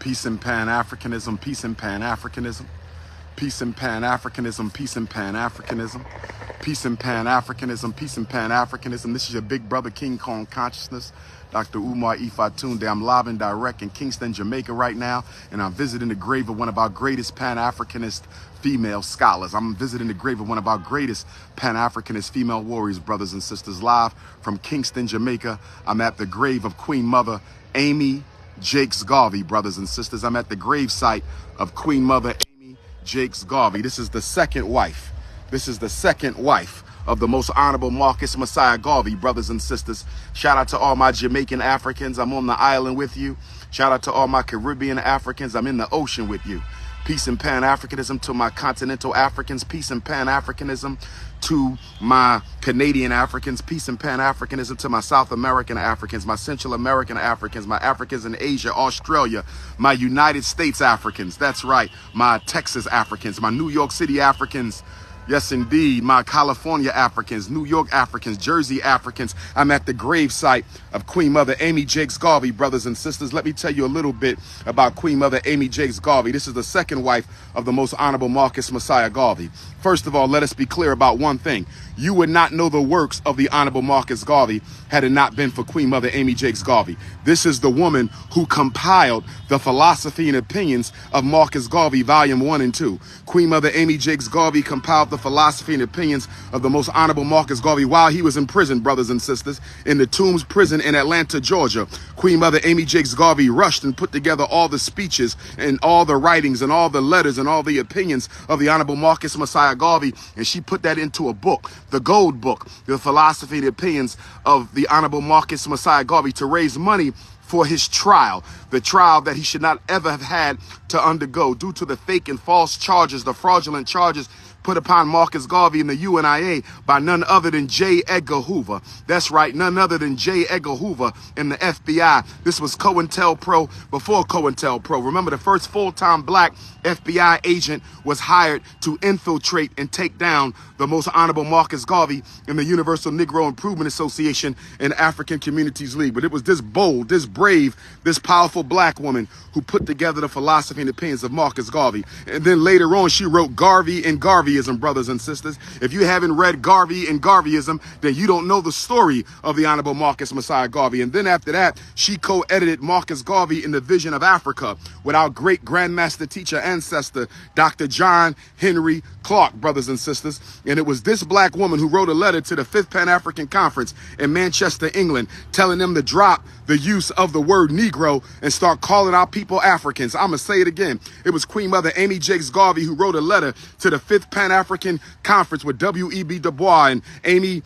Peace and Pan-Africanism, peace and Pan-Africanism. Peace and Pan-Africanism, peace and Pan-Africanism. Peace and Pan-Africanism, peace and Pan-Africanism. This is your big brother, King Kong Consciousness, Dr. Umar Johnson. I'm live and direct in Kingston, Jamaica right now, and I'm visiting the grave of one of our greatest Pan-Africanist female scholars. I'm visiting the grave of one of our greatest Pan-Africanist female warriors, brothers and sisters, live from Kingston, Jamaica. I'm at the grave of Queen Mother Amy JACQUES Garvey, brothers and sisters. I'm at the gravesite of Queen Mother Amy JACQUES Garvey. This is the second wife. This is the second wife of the most honorable Marcus Messiah Garvey, brothers and sisters. Shout out to all my Jamaican Africans. I'm on the island with you. Shout out to all my Caribbean Africans. I'm in the ocean with you. Peace and Pan-Africanism to my continental Africans. Peace and Pan-Africanism to my Canadian Africans. Peace and Pan-Africanism to my South American Africans, my Central American Africans, my Africans in Asia, Australia, my United States Africans. That's right. My Texas Africans, my New York City Africans. Yes, indeed. My California Africans, New York Africans, Jersey Africans. I'm at the gravesite of Queen Mother Amy JACQUES Garvey, brothers and sisters. Let me tell you a little bit about Queen Mother Amy JACQUES Garvey. This is the second wife of the most honorable Marcus Messiah Garvey. First of all, let us be clear about one thing. You would not know the works of the honorable Marcus Garvey had it not been for Queen Mother Amy JACQUES Garvey. This is the woman who compiled the philosophy and opinions of Marcus Garvey, volume 1 and 2. Queen Mother Amy JACQUES Garvey compiled the philosophy and opinions of the most honorable Marcus Garvey while he was in prison, brothers and sisters, in the Tombs prison in Atlanta, Georgia. Queen Mother Amy JACQUES Garvey rushed and put together all the speeches and all the writings and all the letters and all the opinions of the honorable Marcus Messiah Garvey, and she put that into a book, the Gold Book, the philosophy and opinions of the honorable Marcus Messiah Garvey, to raise money for his trial, the trial that he should not ever have had to undergo due to the fake and false charges, the fraudulent charges put upon Marcus Garvey in the UNIA by none other than J. Edgar Hoover. That's right, none other than J. Edgar Hoover in the FBI. This was COINTELPRO before COINTELPRO. Remember, the first full-time black FBI agent was hired to infiltrate and take down the most honorable Marcus Garvey in the Universal Negro Improvement Association and African Communities League. But it was this bold, this brave, this powerful black woman who put together the philosophy and opinions of Marcus Garvey. And then later on, she wrote Garvey and Garveyism, brothers and sisters. If you haven't read Garvey and Garveyism, then you don't know the story of the honorable Marcus Messiah Garvey. And then after that, she co-edited Marcus Garvey in the Vision of Africa with our great grandmaster teacher ancestor, Dr. John Henry Clark, brothers and sisters. And it was this black woman who wrote a letter to the 5th Pan-African Conference in Manchester, England, telling them to drop the use of the word Negro and start calling our people Africans. I'm going to say it again. It was Queen Mother Amy JACQUES Garvey who wrote a letter to the 5th Pan-African Conference with W.E.B. Du Bois and Amy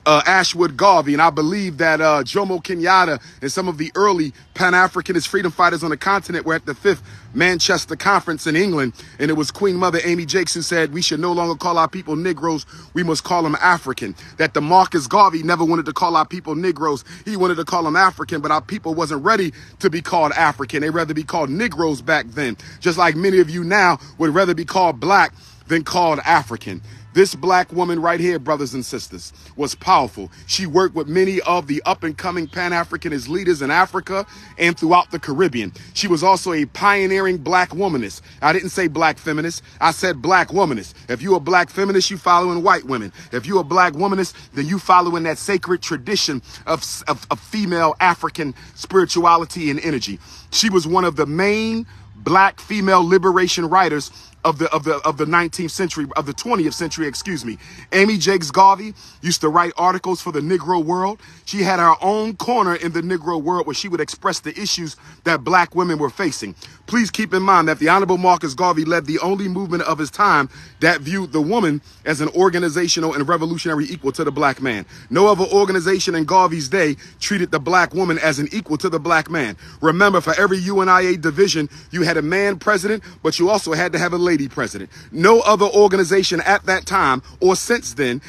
Ashwood Garvey. And I believe that Jomo Kenyatta and some of the early Pan-Africanist freedom fighters on the continent were at the 5th Manchester Conference in England. And it was Queen Mother Amy JACQUES who said we should no longer call our people Negroes, we must call them African. That the Marcus Garvey never wanted to call our people Negroes, he wanted to call them African, but our people wasn't ready to be called African. They'd rather be called Negroes back then, just like many of you now would rather be called black than called African. This black woman right here, brothers and sisters, was powerful. She worked with many of the up-and-coming Pan-Africanist leaders in Africa and throughout the Caribbean. She was also a pioneering black womanist. I didn't say black feminist. I said black womanist. If you're a black feminist, you following white women. If you're a black womanist, then you following that sacred tradition of female African spirituality and energy. She was one of the main black female liberation writers of the 19th century, of the 20th century, excuse me. Amy JACQUES Garvey used to write articles for the Negro World. She had her own corner in the Negro World where she would express the issues that black women were facing. Please keep in mind that the honorable Marcus Garvey led the only movement of his time that viewed the woman as an organizational and revolutionary equal to the black man. No other organization in Garvey's day treated the black woman as an equal to the black man. Remember, for every UNIA division, you had a man president, but you also had to have a lady president. No other organization at that time or since then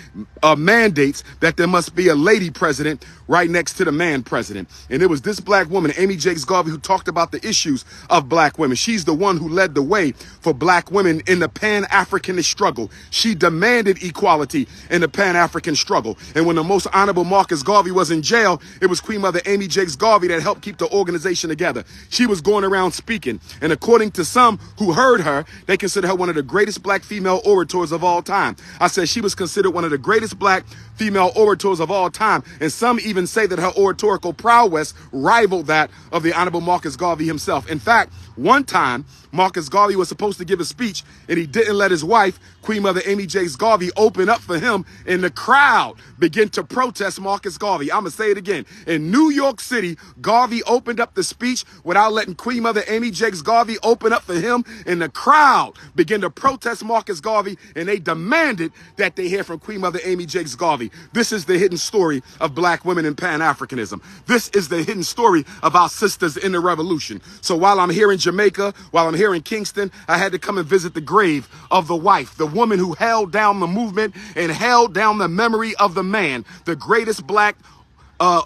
mandates that there must be a lady president right next to the man president. And it was this black woman, Amy Jakes Garvey, who talked about the issues of black women. She's the one who led the way for black women in the Pan-Africanist struggle. She demanded equality in the Pan-African struggle. And when the most honorable Marcus Garvey was in jail, it was Queen Mother Amy Jakes Garvey that helped keep the organization together. She was going around speaking. And according to some who heard her, they consider her one of the greatest black female orators of all time. I said she was considered one of the greatest black female orators of all time. And some even say that her oratorical prowess rivaled that of the Honorable Marcus Garvey himself. In fact, one time, Marcus Garvey was supposed to give a speech, and he didn't let his wife, Queen Mother Amy Jakes Garvey, open up for him, and the crowd began to protest Marcus Garvey. I'm going to say it again. In New York City, Garvey opened up the speech without letting Queen Mother Amy Jakes Garvey open up for him, and the crowd began to protest Marcus Garvey, and they demanded that they hear from Queen Mother Amy Jakes Garvey. This is the hidden story of black women in Pan-Africanism. This is the hidden story of our sisters in the revolution. So while I'm here in Jamaica, while I'm here in Kingston, I had to come and visit the grave of the wife, the woman who held down the movement and held down the memory of the man, the greatest black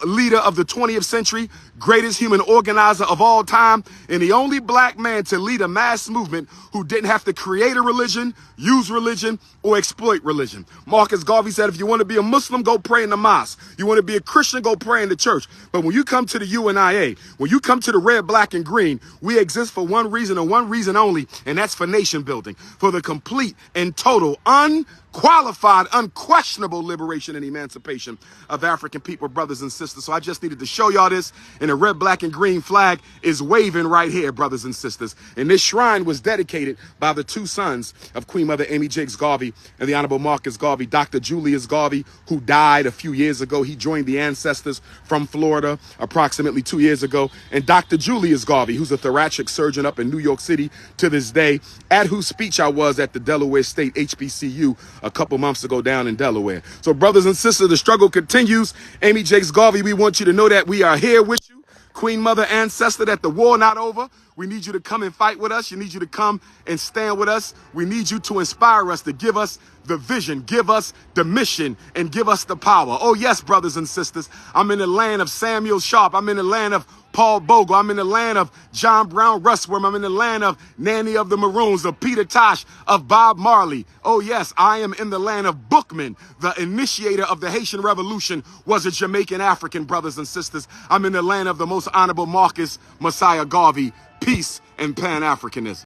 leader of the 20th century, greatest human organizer of all time, and the only black man to lead a mass movement who didn't have to create a religion, use religion, or exploit religion. Marcus Garvey said, if you want to be a Muslim, go pray in the mosque. You want to be a Christian, go pray in the church. But when you come to the UNIA, when you come to the red, black, and green, we exist for one reason and one reason only, and that's for nation building, for the complete and total unqualified, unquestionable liberation and emancipation of African people, brothers and sisters. So I just needed to show y'all this, and the red, black, and green flag is waving right here, brothers and sisters. And this shrine was dedicated by the two sons of Queen Mother Amy Jakes Garvey and the Honorable Marcus Garvey, Dr. Julius Garvey, who died a few years ago. He joined the ancestors from Florida approximately 2 years ago. And Dr. Julius Garvey, who's a thoracic surgeon up in New York City to this day, at whose speech I was at the Delaware State HBCU a couple months ago down in Delaware. So brothers and sisters, the struggle continues. Amy Jakes Garvey, we want you to know that we are here with you. Queen Mother Ancestor, that the war not over. We need you to come and fight with us. You need you to come and stand with us. We need you to inspire us, to give us the vision, give us the mission, and give us the power. Oh yes, brothers and sisters, I'm in the land of Samuel Sharpe. I'm in the land of Paul Bogle. I'm in the land of John Brown Russworm. I'm in the land of Nanny of the Maroons, of Peter Tosh, of Bob Marley. Oh yes, I am in the land of Bookman. The initiator of the Haitian Revolution was a Jamaican African, brothers and sisters. I'm in the land of the most honorable Marcus Messiah Garvey. Peace and Pan-Africanism.